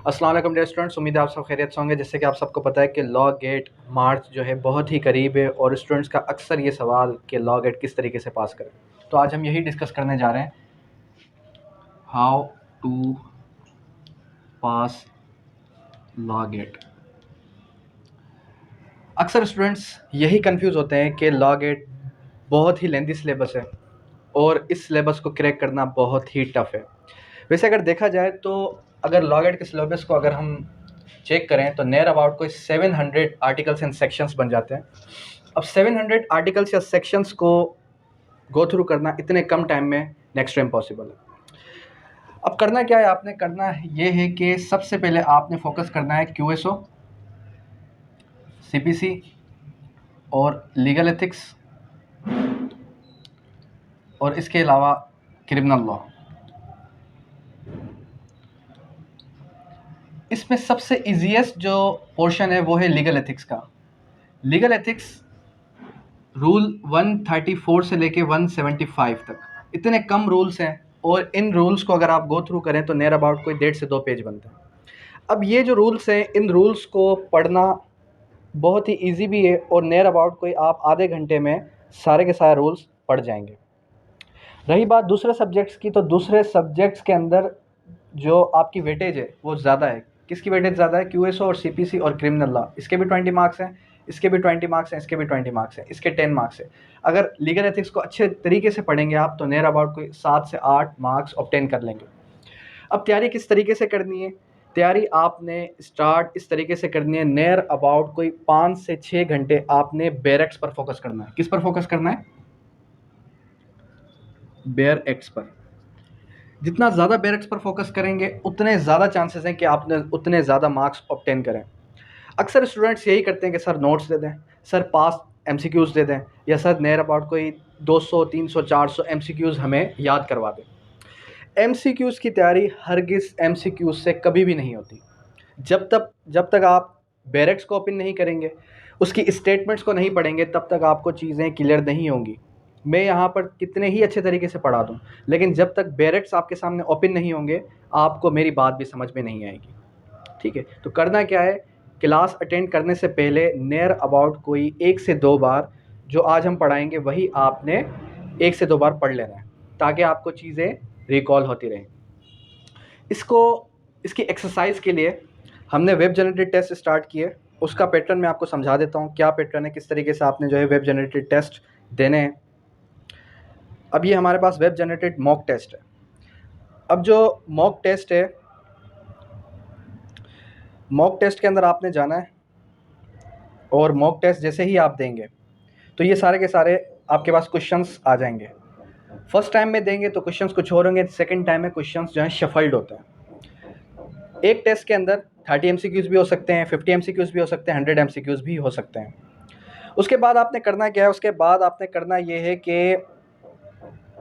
अस्सलाम वालेकुम dear students, उम्मीद है आप सब खैरियत से होंगे। जैसे कि आप सबको पता है कि लॉ गेट मार्च जो है बहुत ही करीब है और स्टूडेंट्स का अक्सर ये सवाल कि लॉ गेट किस तरीके से पास करें, तो आज हम यही डिस्कस करने जा रहे हैं, how to pass law gate. अक्सर स्टूडेंट्स यही कंफ्यूज होते हैं कि लॉ गेट बहुत ही लेंथी सिलेबस है और इस सिलेबस को क्रैक करना बहुत ही टफ है। वैसे अगर देखा जाए तो अगर लॉ गेट के सिलेबस को अगर हम चेक करें तो नियर अबाउट कोई 700 आर्टिकल्स एंड सेक्शंस बन जाते हैं। अब 700 आर्टिकल्स या सेक्शंस को गो थ्रू करना इतने कम टाइम में नेक्स्ट टू इम्पॉसिबल है। अब करना क्या है, आपने करना ये है कि सबसे पहले आपने फोकस करना है क्यूएसओ, सीपीसी और लीगल एथिक्स और इसके अलावा क्रिमिनल लॉ। इसमें सबसे इजीएस्ट जो पोर्शन है वो है लीगल एथिक्स का। लीगल एथिक्स रूल 134 से लेके 175 तक इतने कम रूल्स हैं और इन रूल्स को अगर आप गो थ्रू करें तो नियर अबाउट कोई 1.5 से 2 पेज बनते हैं। अब ये जो रूल्स हैं, इन रूल्स को पढ़ना बहुत ही इजी भी है और नियर अबाउट कोई आप आधे घंटे में सारे के सारे रूल्स पढ़ जाएंगे। रही बात दूसरे सब्जेक्ट्स की, तो दूसरे सब्जेक्ट्स के अंदर जो आपकी वेटेज है वो ज़्यादा है। किसकी वेटेज ज़्यादा है? क्यूएसओ और सीपीसी और क्रिमिनल लॉ। इसके भी 20 मार्क्स हैं, इसके भी 20 मार्क्स हैं, इसके भी 20 मार्क्स हैं, इसके 10 मार्क्स हैं। अगर लीगल एथिक्स को अच्छे तरीके से पढ़ेंगे आप तो नियर अबाउट कोई 7 से 8 मार्क्स ऑब्टेन कर लेंगे। अब तैयारी किस तरीके से करनी है? तैयारी आपने स्टार्ट इस तरीके से करनी है, नियर अबाउट कोई 5 से 6 घंटे आपने बैरक्स पर फोकस करना है। किस पर फोकस करना है? बेयर एक्ट्स पर। जितना ज़्यादा बैरक्स पर फोकस करेंगे उतने ज़्यादा चांसेस हैं कि आपने उतने ज़्यादा मार्क्स ऑब्टेन करें। अक्सर स्टूडेंट्स यही करते हैं कि सर नोट्स दे दें, सर पास एमसीक्यूज़ दे दें, या सर नियर अबाउट कोई 200 300 400 एमसीक्यूज़ हमें याद करवा दें। एमसीक्यूज़ की तैयारी हरगिज़ एमसीक्यूज़ से कभी भी नहीं होती। जब तक आप बैरक्स को ओपन नहीं करेंगे, उसकी स्टेटमेंट्स को नहीं पढ़ेंगे, तब तक आपको चीज़ें क्लियर नहीं होंगी। मैं यहाँ पर कितने ही अच्छे तरीके से पढ़ा दूँ, लेकिन जब तक बैरक्स आपके सामने ओपन नहीं होंगे आपको मेरी बात भी समझ में नहीं आएगी। ठीक है, तो करना क्या है, क्लास अटेंड करने से पहले नियर अबाउट कोई 1 से 2 बार जो आज हम पढ़ाएंगे वही आपने 1 से 2 बार पढ़ लेना है ताकि आपको चीज़ें रिकॉल होती रहें। इसकी एक्सरसाइज के लिए हमने वेब जनरेटेड टेस्ट स्टार्ट किए। उसका पैटर्न मैं आपको समझा देता हूँ, क्या पैटर्न है, किस तरीके से आपने जो है वेब जनरेटेड टेस्ट देने हैं। अब ये हमारे पास वेब जनरेटेड मॉक टेस्ट है। अब जो मॉक टेस्ट है, मॉक टेस्ट के अंदर आपने जाना है और मॉक टेस्ट जैसे ही आप देंगे तो ये सारे के सारे आपके पास क्वेश्चंस आ जाएंगे। फर्स्ट टाइम में देंगे तो क्वेश्चंस कुछ और होंगे, सेकंड टाइम में क्वेश्चंस जो हैं शफल्ड होते हैं। एक टेस्ट के अंदर 30 एमसीक्यूज़ भी हो सकते हैं, 50 एमसीक्यूज़ भी हो सकते हैं, 100 एमसीक्यूज़ भी हो सकते हैं। उसके बाद आपने करना क्या है, उसके बाद आपने करना ये है कि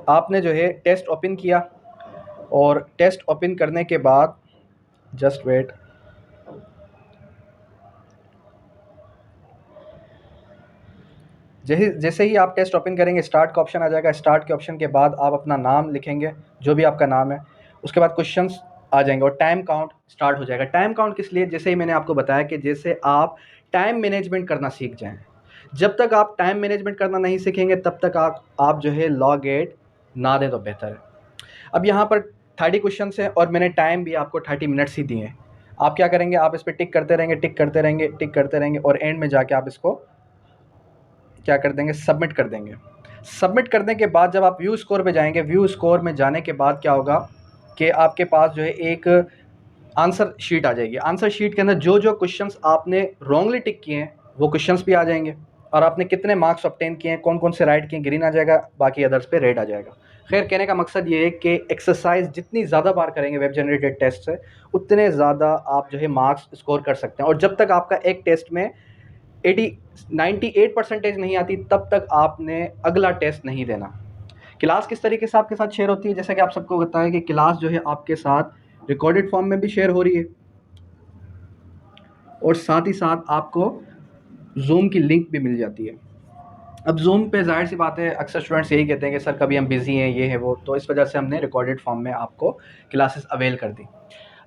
आपने जो है टेस्ट ओपन किया और टेस्ट ओपन करने के बाद जस्ट वेट, जैसे ही आप टेस्ट ओपन करेंगे स्टार्ट का ऑप्शन आ जाएगा। स्टार्ट के ऑप्शन के बाद आप अपना नाम लिखेंगे, जो भी आपका नाम है। उसके बाद क्वेश्चंस आ जाएंगे और टाइम काउंट स्टार्ट हो जाएगा। टाइम काउंट किस लिए? जैसे ही मैंने आपको बताया कि जैसे आप टाइम मैनेजमेंट करना सीख जाएं। जब तक आप टाइम मैनेजमेंट करना नहीं सीखेंगे तब तक आप जो है लॉ गेट ना दें तो बेहतर है। अब यहाँ पर 30 क्वेश्चन है और मैंने टाइम भी आपको 30 मिनट्स ही दिए हैं। आप क्या करेंगे, आप इस पर टिक करते रहेंगे, टिक करते रहेंगे, टिक करते रहेंगे और एंड में जाके आप इसको क्या कर देंगे, सबमिट कर देंगे। सबमिट करने के बाद जब आप व्यू स्कोर पे जाएंगे, व्यू स्कोर में जाने के बाद क्या होगा कि आपके पास जो है एक आंसर शीट आ जाएगी। आंसर शीट के अंदर जो जो क्वेश्चंस आपने रॉन्गली टिक किए हैं वो क्वेश्चंस भी आ जाएंगे और आपने कितने मार्क्स ऑब्टेन किए हैं, कौन कौन से राइट किए, ग्रीन आ जाएगा, बाकी अदर्स पे रेड आ जाएगा। खैर, कहने का मकसद ये है कि एक्सरसाइज जितनी ज़्यादा बार करेंगे वेब जनरेटेड टेस्ट से उतने ज़्यादा आप जो है मार्क्स स्कोर कर सकते हैं। और जब तक आपका एक टेस्ट में 98% नहीं आती तब तक आपने अगला टेस्ट नहीं देना। क्लास किस तरीके से आपके साथ शेयर होती है? जैसा कि आप सबको बताया कि क्लास जो है आपके साथ रिकॉर्डेड फॉर्म में भी शेयर हो रही है और साथ ही साथ आपको जूम की लिंक भी मिल जाती है। अब जूम पे जाहिर सी बात है अक्सर स्टूडेंट्स यही कहते हैं कि सर कभी हम बिज़ी हैं, ये है वो, तो इस वजह से हमने रिकॉर्डेड फॉर्म में आपको क्लासेस अवेल कर दी।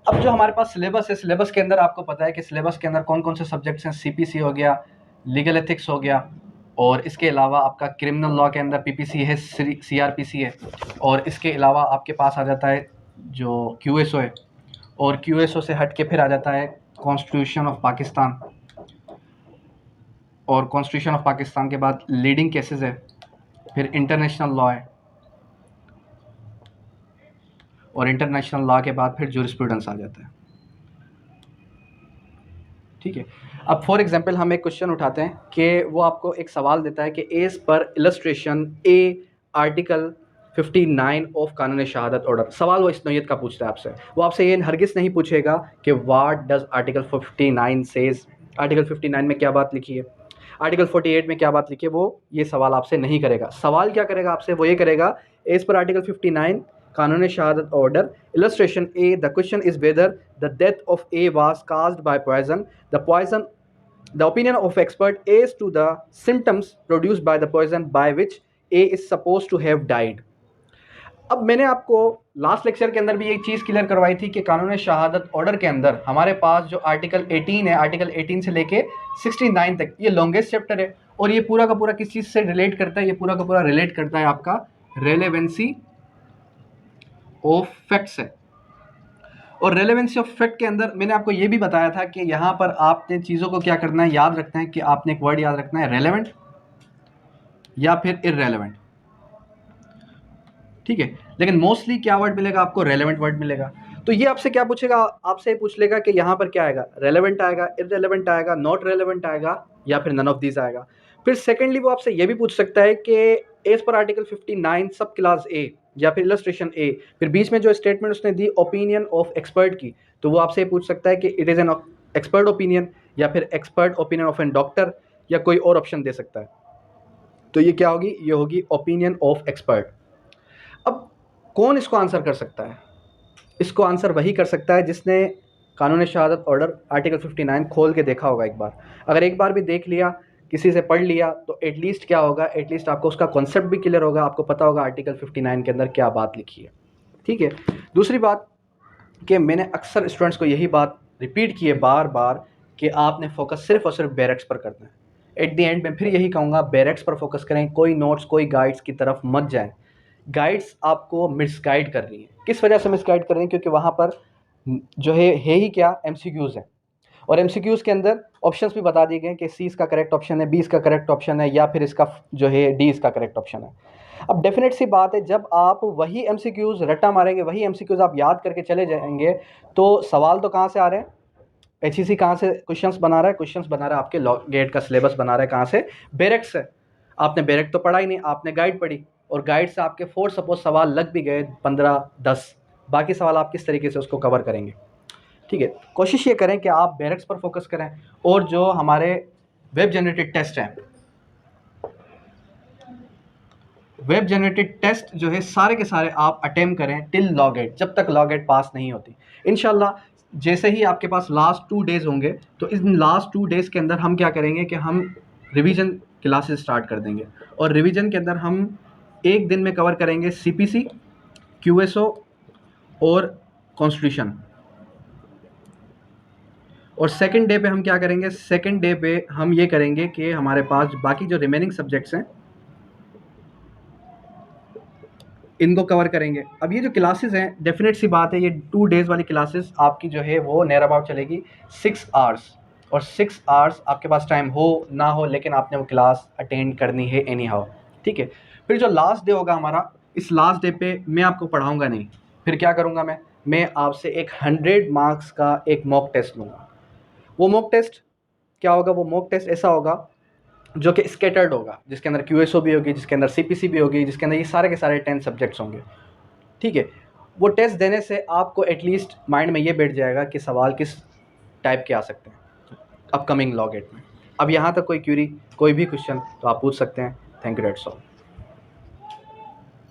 अब जो हमारे पास सिलेबस है, सिलेबस के अंदर आपको पता है कि सिलेबस के अंदर कौन कौन से सब्जेक्ट्स हैं। सीपीसी हो गया, लीगल एथिक्स हो गया, और इसके अलावा आपका क्रिमिनल लॉ के अंदर पीपीसी है, सीआरपीसी है, और इसके अलावा आपके पास आ जाता है जो क्यूएसओ है, और क्यूएसओ से हट के फिर आ जाता है कॉन्स्टिट्यूशन ऑफ पाकिस्तान, और कॉन्स्टिट्यूशन ऑफ पाकिस्तान के बाद लीडिंग केसेस है, फिर इंटरनेशनल लॉ है, और इंटरनेशनल लॉ के बाद फिर जूरिस्प्रूडेंस आ जाता है। ठीक है, अब फॉर एग्जांपल हम एक क्वेश्चन उठाते हैं कि वो आपको एक सवाल देता है कि as per illustration A article 59 of कानून शहादत ऑर्डर। सवाल वो इस नोयत का पूछता है आपसे। वो आपसे ये हरगिज़ नहीं पूछेगा कि what does article 59 says, article 59 में क्या बात लिखी है, आर्टिकल 48 में क्या बात लिखी है। वो ये सवाल आपसे नहीं करेगा। सवाल क्या करेगा आपसे, वो ये करेगा एज पर आर्टिकल 59 कानून शहादत order illustration A, the question is whether the death of A was caused by poison, the poison, the opinion of expert as to the symptoms produced by the poison by which A is supposed to have died। अब मैंने आपको last lecture के अंदर भी एक चीज़ clear करवाई थी कि कानून शहादत ऑर्डर के अंदर हमारे पास जो आर्टिकल 18 है, आर्टिकल 18 से लेके 69 तक ये लॉन्गेस्ट चैप्टर है, और ये पूरा का पूरा किस चीज़ से रिलेट करता है, ये पूरा का पूरा रिलेट करता है आपका रेलेवेंसी ऑफ फैक्ट्स है। और रेलेवेंसी ऑफ फैक्ट के अंदर मैंने आपको ये भी बताया था कि यहाँ पर आपने चीज़ों को क्या करना है, याद रखना है कि आपने एक वर्ड याद रखना है, रेलेवेंट या फिर इररेलेवेंट। ठीक है, लेकिन मोस्टली क्या वर्ड मिलेगा आपको, रेलेवेंट वर्ड मिलेगा। तो ये आपसे क्या पूछेगा, आपसे पूछ लेगा कि यहाँ पर क्या आएगा, रेलेवेंट आएगा, इररेलेवेंट आएगा, नॉट रेलेवेंट आएगा, या फिर नन ऑफ दीज आएगा। फिर सेकेंडली वो आपसे ये भी पूछ सकता है कि एज पर आर्टिकल 59 सब क्लास ए या फिर इलस्ट्रेशन ए, फिर बीच में जो स्टेटमेंट उसने दी ओपिनियन ऑफ एक्सपर्ट की, तो वो आपसे पूछ सकता है कि it is an expert opinion या फिर expert opinion of an doctor, या कोई और ऑप्शन दे सकता है। तो ये क्या होगी, ये होगी ओपिनियन ऑफ एक्सपर्ट। अब कौन इसको आंसर कर सकता है, इसको आंसर वही कर सकता है जिसने कानून शहादत ऑर्डर आर्टिकल 59 खोल के देखा होगा एक बार। अगर एक बार भी देख लिया, किसी से पढ़ लिया, तो एटलीस्ट क्या होगा, एटलीस्ट आपको उसका कॉन्सेप्ट भी क्लियर होगा, आपको पता होगा आर्टिकल 59 के अंदर क्या बात लिखी है। ठीक है, दूसरी बात कि मैंने अक्सर स्टूडेंट्स को यही बात रिपीट की है बार बार कि आपने फोकस सिर्फ और सिर्फ बैरक्स पर करना है। एट द एंड में फिर यही कहूँगा, बैरक्स पर फोकस करें, कोई नोट्स कोई गाइड्स की तरफ मत जाएं। गाइड्स आपको मिसगाइड कर रही हैं। किस वजह से मिसगाइड कर रही हैं, क्योंकि वहाँ पर जो है ही क्या, एमसीक्यूज़ है, और एमसीक्यूज़ के अंदर ऑप्शंस भी बता दिए गए कि सी इसका करेक्ट ऑप्शन है, बी इसका करेक्ट ऑप्शन है, या फिर इसका जो है डी इसका करेक्ट ऑप्शन है। अब डेफिनेट सी बात है, जब आप वही एमसीक्यूज़ रट्टा मारेंगे, वही एमसीक्यूज़ आप याद करके चले जाएंगे, तो सवाल तो कहाँ से आ रहे हैं, एचईसी कहाँ से क्वेश्चंस बना रहा है, क्वेश्चंस बना रहा है आपके लॉ गेट का सिलेबस बना रहा है कहाँ से, बैरक्स से। आपने बैरक तो पढ़ा ही नहीं, आपने गाइड पढ़ी, और गाइड से आपके 4 सपोज सवाल लग भी गए, 15-10, बाकी सवाल आप किस तरीके से उसको कवर करेंगे। ठीक है, कोशिश ये करें कि आप बैरक्स पर फोकस करें, और जो हमारे वेब जनरेटेड टेस्ट हैं, वेब जनरेटेड टेस्ट जो है सारे के सारे आप अटेम्प्ट करें टिल लॉ गेट, जब तक लॉ गेट पास नहीं होती। इंशाल्लाह जैसे ही आपके पास लास्ट 2 डेज़ होंगे, तो इन लास्ट 2 डेज़ के अंदर हम क्या करेंगे कि हम रिवीजन क्लासेस स्टार्ट कर देंगे, और रिवीजन के अंदर हम एक दिन में कवर करेंगे सीपीसी, क्यूएसओ और कॉन्स्टिट्यूशन। और सेकंड डे पे हम क्या करेंगे, सेकंड डे पे हम ये करेंगे कि हमारे पास बाकी जो रिमेनिंग सब्जेक्ट्स हैं इनको कवर करेंगे। अब ये जो क्लासेस हैं, डेफिनेट सी बात है, ये 2 डेज़ वाली क्लासेस आपकी जो है वो नियर अबाउट चलेगी 6 आवर्स, और 6 आवर्स आपके पास टाइम हो ना हो, लेकिन आपने वो क्लास अटेंड करनी है एनी हाउ। ठीक है, फिर जो लास्ट डे होगा हमारा, इस लास्ट डे पे मैं आपको पढ़ाऊँगा नहीं, फिर क्या करूँगा मैं आपसे एक 100 मार्क्स का एक मॉक टेस्ट लूँगा। वो मॉक टेस्ट क्या होगा, वो मॉक टेस्ट ऐसा होगा जो कि स्कैटर्ड होगा, जिसके अंदर क्यूएसओ भी होगी, जिसके अंदर सीपीसी भी होगी, जिसके अंदर ये सारे के सारे 10 सब्जेक्ट्स होंगे। ठीक है, वो टेस्ट देने से आपको एटलीस्ट माइंड में ये बैठ जाएगा कि सवाल किस टाइप के आ सकते हैं अपकमिंग लॉ गेट में। अब यहाँ तक कोई क्यूरी, कोई भी क्वेश्चन तो आप पूछ सकते हैं। Thank you, that's all.